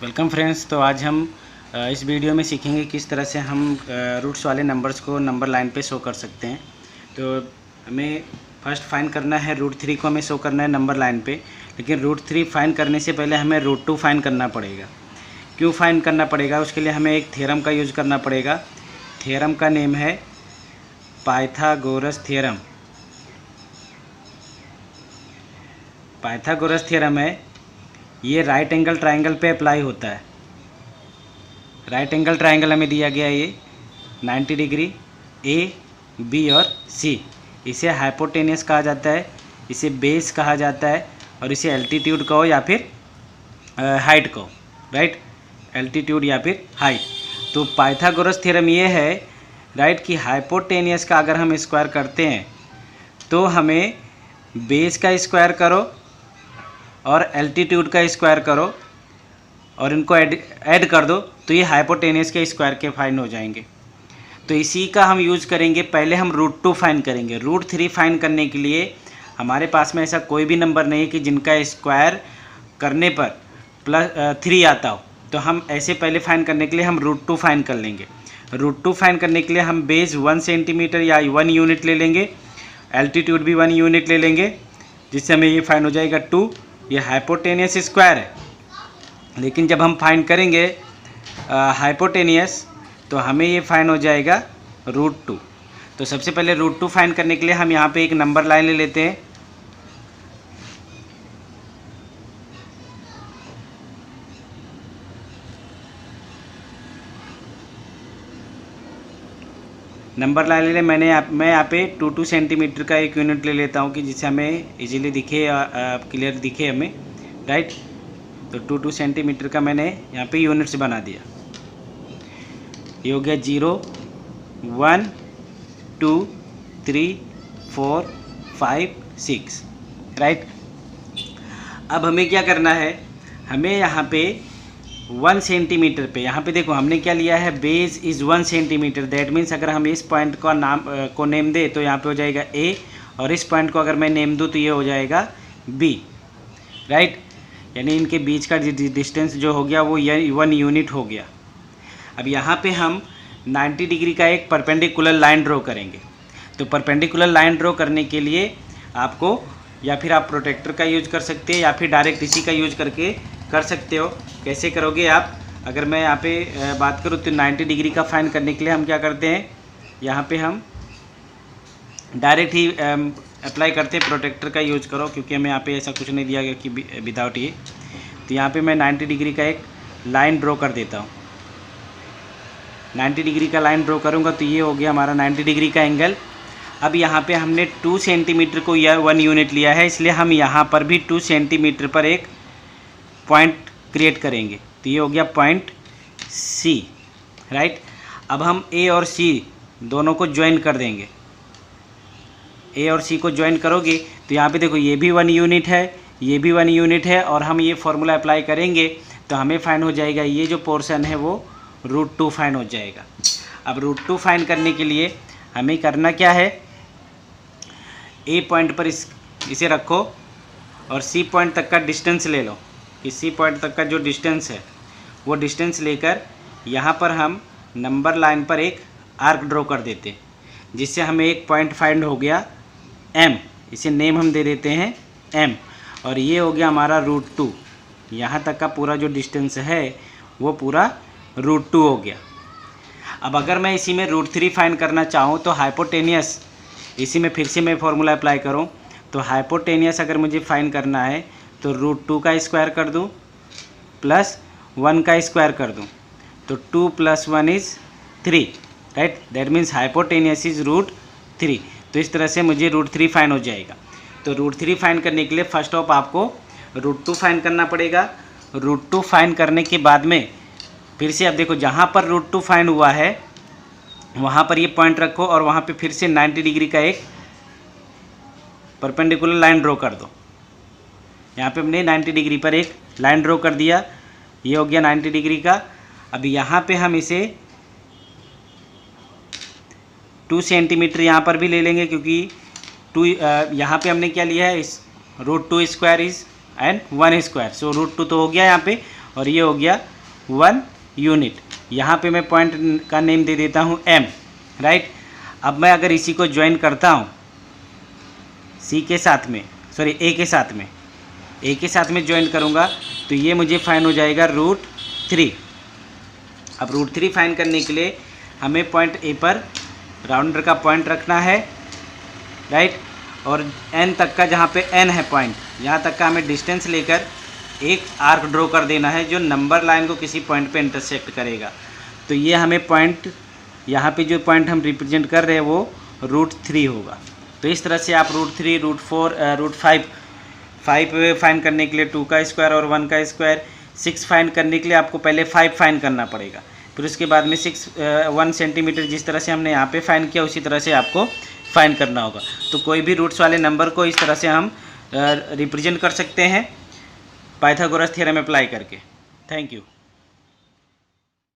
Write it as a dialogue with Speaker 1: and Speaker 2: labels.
Speaker 1: Welcome friends. तो आज हम इस वीडियो में सीखेंगे किस तरह से हम रूट्स वाले नंबर्स को नंबर लाइन पे शो कर सकते हैं। तो हमें फर्स्ट फाइंड करना है √3 को हमें शो करना है नंबर लाइन पे, लेकिन √3 फाइंड करने से पहले हमें √2 फाइंड करना पड़ेगा। क्यों फाइंड करना पड़ेगा? उसके लिए हमें एक थ्योरम का यूज़ करना पड़ेगा। थ्योरम का नेम है पाइथागोरस थ्योरम। पाइथागोरस थ्योरम है, ये राइट एंगल ट्रायंगल पे अप्लाई होता है। राइट एंगल ट्रायंगल हमें दिया गया है ये 90 डिग्री ए, बी और सी। इसे हाइपोटेनियस कहा जाता है, इसे बेस कहा जाता है और इसे एल्टीट्यूड कहो या फिर हाइट कहो, राइट, एल्टीट्यूड या फिर हाइट। तो पाइथागोरस थ्योरम ये है, राइट, कि हाइपोटेनियस का अगर हम स्क्वायर करते हैं तो हमें बेस का स्क्वायर करो और एल्टीट्यूड का स्क्वायर करो और इनको ऐड कर दो तो ये हाइपोटेनियस के स्क्वायर के फाइंड हो जाएंगे। तो इसी का हम यूज़ करेंगे। पहले हम √2 फाइंड करेंगे। √3 फाइंड करने के लिए हमारे पास में ऐसा कोई भी नंबर नहीं है कि जिनका स्क्वायर करने पर +3 आता हो। तो हम ऐसे पहले फाइंड करने के लिए हम √2 फाइंड कर लेंगे। √2 फाइंड करने के लिए हम बेस 1 सेंटीमीटर या 1 यूनिट ले लेंगे, एल्टीट्यूड भी 1 यूनिट ले लेंगे, जिससे हमें ये फाइंड हो जाएगा 2। ये हाइपोटेनियस स्क्वायर है। लेकिन जब हम फाइंड करेंगे हाइपोटेनियस तो हमें ये फाइंड हो जाएगा √2। तो सबसे पहले √2 फाइंड करने के लिए हम यहाँ पे एक नंबर लाइन ले लेते हैं। नंबर लाइन ले मैं यहाँ पे 2 सेंटीमीटर का एक यूनिट ले लेता हूँ कि जिससे हमें इजीली दिखे, क्लियर दिखे हमें, राइट। तो 2 सेंटीमीटर का मैंने यहाँ पे यूनिट्स बना दिया। ये हो गया 0, 1, 2, 3, 4, 5, 6, राइट। अब हमें क्या करना है, हमें यहाँ पे 1 सेंटीमीटर पे, यहाँ पे देखो हमने क्या लिया है, base is 1 centimetre. That means अगर हम इस पॉइंट का को नेम दे तो यहाँ पे हो जाएगा A, और इस पॉइंट को अगर मैं नेम दूँ तो ये हो जाएगा B, राइट। यानी इनके बीच का डिस्टेंस जो हो गया वो 1 यूनिट हो गया। अब यहाँ पे हम 90 डिग्री का एक परपेंडिकुलर लाइन ड्रॉ करेंगे। तो परपेंडिकुलर लाइन ड्रॉ करने के लिए आपको या फिर आप प्रोटेक्टर का यूज कर सकते हैं या फिर डायरेक्ट इसी का यूज करके कर सकते हो। कैसे करोगे आप? अगर मैं यहाँ पे बात करूँ तो 90 डिग्री का फाइंड करने के लिए हम क्या करते हैं, यहाँ पे हम डायरेक्ट ही अप्लाई करते हैं, प्रोटेक्टर का यूज करो, क्योंकि हमें यहाँ पे ऐसा कुछ नहीं दिया गया कि विदाउट ये। तो यहाँ पे मैं 90 डिग्री का एक लाइन ड्रॉ कर देता हूँ। 90 डिग्री का लाइन ड्रॉ करूँगा तो ये हो गया हमारा 90 डिग्री का एंगल। अब यहाँ पे हमने 2 सेंटीमीटर को या 1 यूनिट लिया है, इसलिए हम यहाँ पर भी 2 सेंटीमीटर पर एक पॉइंट क्रिएट करेंगे। तो ये हो गया पॉइंट C, राइट। अब हम A और C दोनों को ज्वाइन कर देंगे। A और C को ज्वाइन करोगे तो यहाँ पे देखो ये भी 1 यूनिट है, ये भी 1 यूनिट है, और हम ये फॉर्मूला अप्लाई करेंगे तो हमें फाइंड हो जाएगा, ये जो पोर्शन है वो √2 फाइंड हो जाएगा। अब √2 फाइंड करने के लिए हमें करना क्या है, A पॉइंट पर इसे रखो और C पॉइंट तक का डिस्टेंस ले लो। कि C पॉइंट तक का जो डिस्टेंस है वो डिस्टेंस लेकर यहाँ पर हम नंबर लाइन पर एक आर्क ड्रॉ कर देते हैं, जिससे हमें एक पॉइंट फाइंड हो गया M। इसे नेम हम दे देते हैं M, और ये हो गया हमारा √2। यहाँ तक का पूरा जो डिस्टेंस है वो पूरा √2 हो गया। अब अगर मैं इसी में √3 फाइंड करना चाहूँ तो हाइपोटेनियस, इसी में फिर से मैं फॉर्मूला अप्लाई करूँ तो हाइपोटेनियस अगर मुझे फाइंड करना है तो √2 का स्क्वायर कर दूँ प्लस 1 का स्क्वायर कर दूँ, तो 2 + 1 = 3, right. That means hypotenuse is √3। तो इस तरह से मुझे √3 फाइंड हो जाएगा। तो √3 फाइंड करने के लिए फर्स्ट ऑफ आपको √2 फाइंड करना पड़ेगा। √2 फाइंड करने के बाद में फिर से अब देखो जहाँ पर √2 फाइंड हुआ है वहाँ पर ये पॉइंट रखो और वहाँ पे फिर से 90 डिग्री का एक परपेंडिकुलर लाइन ड्रॉ कर दो। यहाँ पे हमने 90 डिग्री पर एक लाइन ड्रॉ कर दिया, ये हो गया 90 डिग्री का। अब यहाँ पे हम इसे 2 सेंटीमीटर यहाँ पर भी ले लेंगे, क्योंकि 2 यहाँ पे हमने क्या लिया है, इस √2 स्क्वायर इज़ एंड 1 स्क्वायर, सो √2 तो हो गया यहाँ पे, और ये हो गया 1 यूनिट। यहाँ पे मैं पॉइंट का नेम दे देता हूँ m, राइट। अब मैं अगर इसी को ज्वाइन करता हूँ a के साथ में ज्वाइन करूँगा तो ये मुझे फाइंड हो जाएगा √3। अब √3 फाइंड करने के लिए हमें पॉइंट A पर राउंडर का पॉइंट रखना है, राइट। और n तक का, जहाँ पे n है पॉइंट, यहाँ तक का हमें डिस्टेंस लेकर एक आर्क ड्रॉ कर देना है जो नंबर लाइन को किसी पॉइंट पे इंटरसेक्ट करेगा। तो ये हमें पॉइंट, यहाँ पे जो पॉइंट हम रिप्रेजेंट कर रहे हैं वो √3 होगा। तो इस तरह से आप √3, √4, √5 फाइंड करने के लिए 2 का स्क्वायर और 1 का स्क्वायर, 6 फाइंड करने के लिए आपको पहले 5 फाइंड करना पड़ेगा, फिर उसके बाद में 1 सेंटीमीटर जिस तरह से हमने यहाँ पे फाइंड किया उसी तरह से आपको फाइंड करना होगा। तो कोई भी रूट्स वाले नंबर को इस तरह से हम रिप्रेजेंट कर सकते हैं पाइथागोरस थ्योरम अप्लाई करके। Thank you.